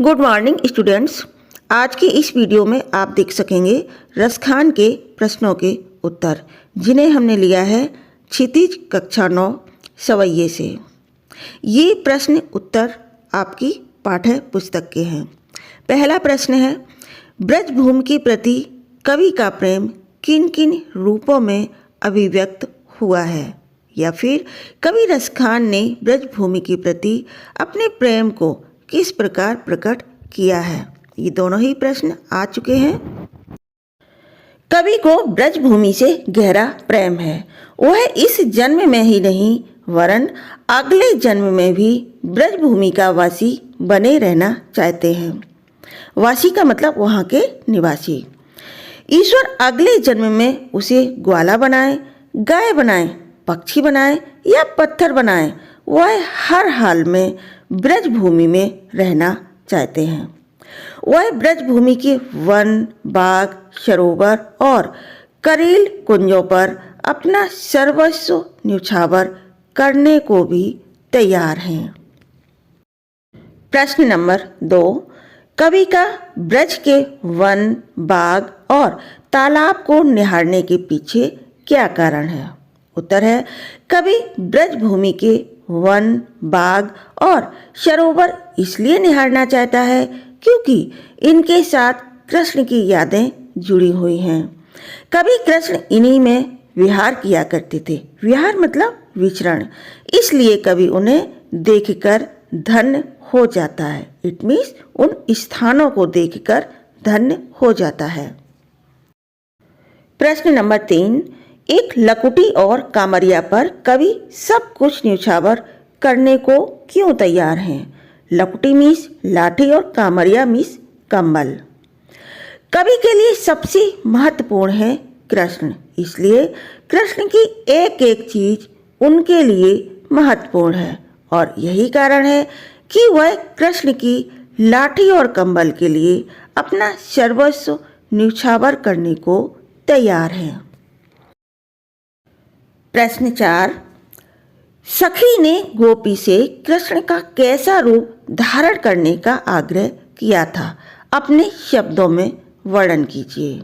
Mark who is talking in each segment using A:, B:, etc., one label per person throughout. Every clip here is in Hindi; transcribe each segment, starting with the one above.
A: Good morning students. आज की इस वीडियो में आप देख सकेंगे रसखान के प्रश्नों के उत्तर, जिन्हें हमने लिया है क्षितिज कक्षा 9 सवैये से। ये प्रश्न उत्तर आपकी पाठ्य पुस्तक के हैं। पहला प्रश्न है, ब्रजभूमि के प्रति कवि का प्रेम किन किन रूपों में अभिव्यक्त हुआ है, या फिर कवि रसखान ने ब्रजभूमि के प्रति अपने प्रेम को किस प्रकार प्रकट किया है। ये दोनों ही प्रश्न आ चुके हैं। कवि को ब्रजभूमि से गहरा प्रेम है। वह इस जन्म में ही नहीं वरन अगले जन्म में भी ब्रजभूमि का वासी बने रहना चाहते हैं। वासी का मतलब वहाँ के निवासी। ईश्वर अगले जन्म में उसे ग्वाला बनाए, गाय बनाए, पक्षी बनाए या पत्थर बनाए, वह हर हाल में ब्रजभूमि में रहना चाहते हैं। वह ब्रजभूमि के वन, बाग, सरोवर और करील कुंजों पर अपना सर्वस्व न्यौछावर करने को भी तैयार हैं। प्रश्न नंबर 2, कवि का ब्रज के वन, बाग और तालाब को निहारने के पीछे क्या कारण है। उत्तर है, कवि ब्रजभूमि के वन, बाग और सरोवर इसलिए निहारना चाहता है क्योंकि इनके साथ कृष्ण की यादें जुड़ी हुई हैं। कभी कृष्ण इन्हीं में विहार किया करते थे। विहार मतलब विचरण। इसलिए कवि उन्हें देखकर धन्य हो जाता है। इट मीन्स उन स्थानों को देखकर धन्य हो जाता है। प्रश्न नंबर 3, एक लकुटी और कामरिया पर कवि सब कुछ न्यौछावर करने को क्यों तैयार हैं। लकुटी मीन्स लाठी और कामरिया मीन्स कम्बल। कवि के लिए सबसे महत्वपूर्ण है कृष्ण, इसलिए कृष्ण की एक एक चीज उनके लिए महत्वपूर्ण है और यही कारण है कि वह कृष्ण की लाठी और कम्बल के लिए अपना सर्वस्व न्यौछावर करने को तैयार हैं। प्रश्न 4, सखी ने गोपी से कृष्ण का कैसा रूप धारण करने का आग्रह किया था। अपने शब्दों में वर्णन कीजिए।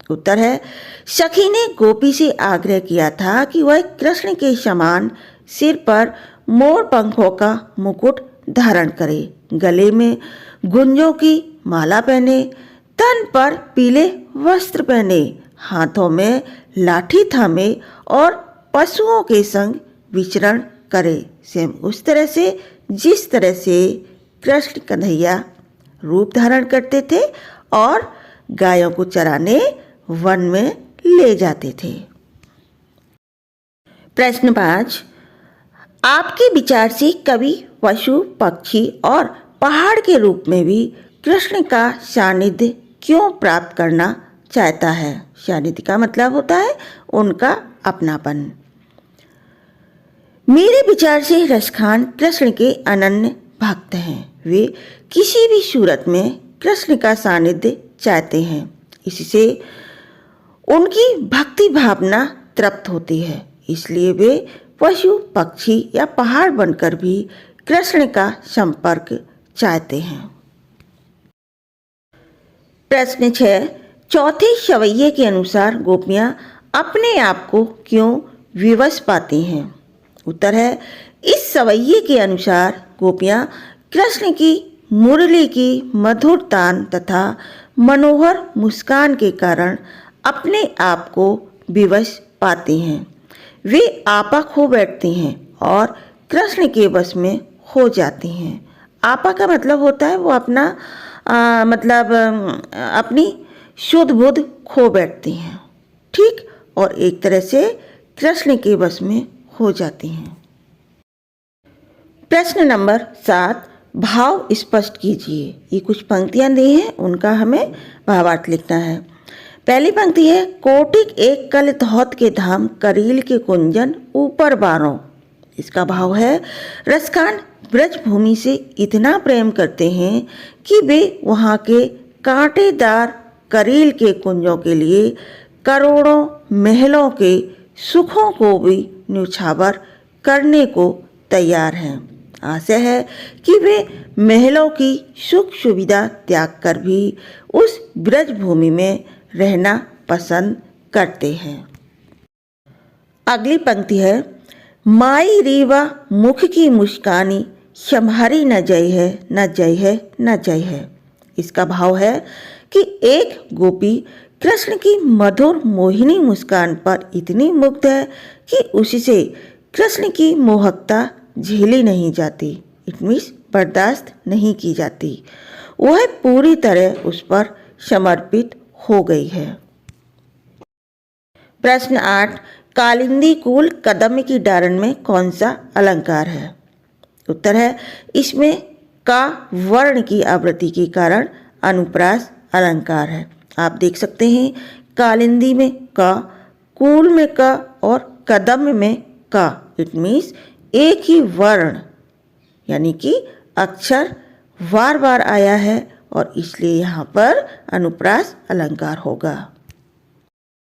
A: उत्तर है, सखी ने गोपी से आग्रह किया था कि वह कृष्ण के समान सिर पर मोर पंखों का मुकुट धारण करे, गले में गुंजों की माला पहने, तन पर पीले वस्त्र पहने, हाथों में लाठी थामे और पशुओं के संग विचरण करे, सेम उस तरह से जिस तरह से कृष्ण कन्हैया रूप धारण करते थे और गायों को चराने वन में ले जाते थे। प्रश्न 5, आपके विचार से कवि पशु, पक्षी और पहाड़ के रूप में भी कृष्ण का सानिध्य क्यों प्राप्त करना चाहता है। सानिध्य का मतलब होता है उनका अपनापन। मेरे विचार से रसखान कृष्ण के अनन्य भक्त हैं। वे किसी भी सूरत में कृष्ण का सानिध्य चाहते हैं। इससे उनकी भक्ति भावना तृप्त होती है, इसलिए वे पशु, पक्षी या पहाड़ बनकर भी कृष्ण का संपर्क चाहते हैं। प्रश्न 6, चौथे सवैये के अनुसार गोपियां अपने आप को क्यों विवश पाती हैं। उत्तर है, इस सवैये के अनुसार गोपियां कृष्ण की मुरली की मधुर तान तथा मनोहर मुस्कान के कारण अपने आप को विवश पाती हैं। वे आपा खो बैठती हैं और कृष्ण के वश में हो जाती हैं। आपा का मतलब होता है वो अपना अपनी शुद्ध बुद्ध खो बैठती हैं, ठीक, और एक तरह से कृष्ण के वश में हो जाती हैं। प्रश्न नंबर 7, भाव स्पष्ट कीजिए। ये कुछ पंक्तियां दी हैं, उनका हमें भावार्थ लिखना है। पहली पंक्ति है, कोटिक एक कल धौत के धाम, करील के कुंजन ऊपर बारों। इसका भाव है, रसखान ब्रजभूमि से इतना प्रेम करते हैं कि वे वहाँ के कांटेदार करील के कुंजों के लिए करोड़ों महलों के सुखों को भी न्यौछावर करने को तैयार हैं। आशय है कि वे महलों की सुख सुविधा त्याग कर भी उस ब्रज भूमि में रहना पसंद करते हैं। अगली पंक्ति है, माई रीवा मुख की मुस्कानी संभारी न जई है, न जई है, न जई है। इसका भाव है कि एक गोपी कृष्ण की मधुर मोहिनी मुस्कान पर इतनी मुग्ध है कि उससे कृष्ण की मोहकता झेली नहीं जाती, इट मीन्स बर्दाश्त नहीं की जाती। वह पूरी तरह उस पर समर्पित हो गई है। प्रश्न 8, कालिंदी कुल कदम की डारण में कौन सा अलंकार है? उत्तर है, इसमें का वर्ण की आवृत्ति के कारण अनुप्रास अलंकार है। आप देख सकते हैं कालिंदी में का, कुल में का और कदम में का, इट मीन्स एक ही वर्ण यानी कि अक्षर बार बार आया है और इसलिए यहाँ पर अनुप्रास अलंकार होगा।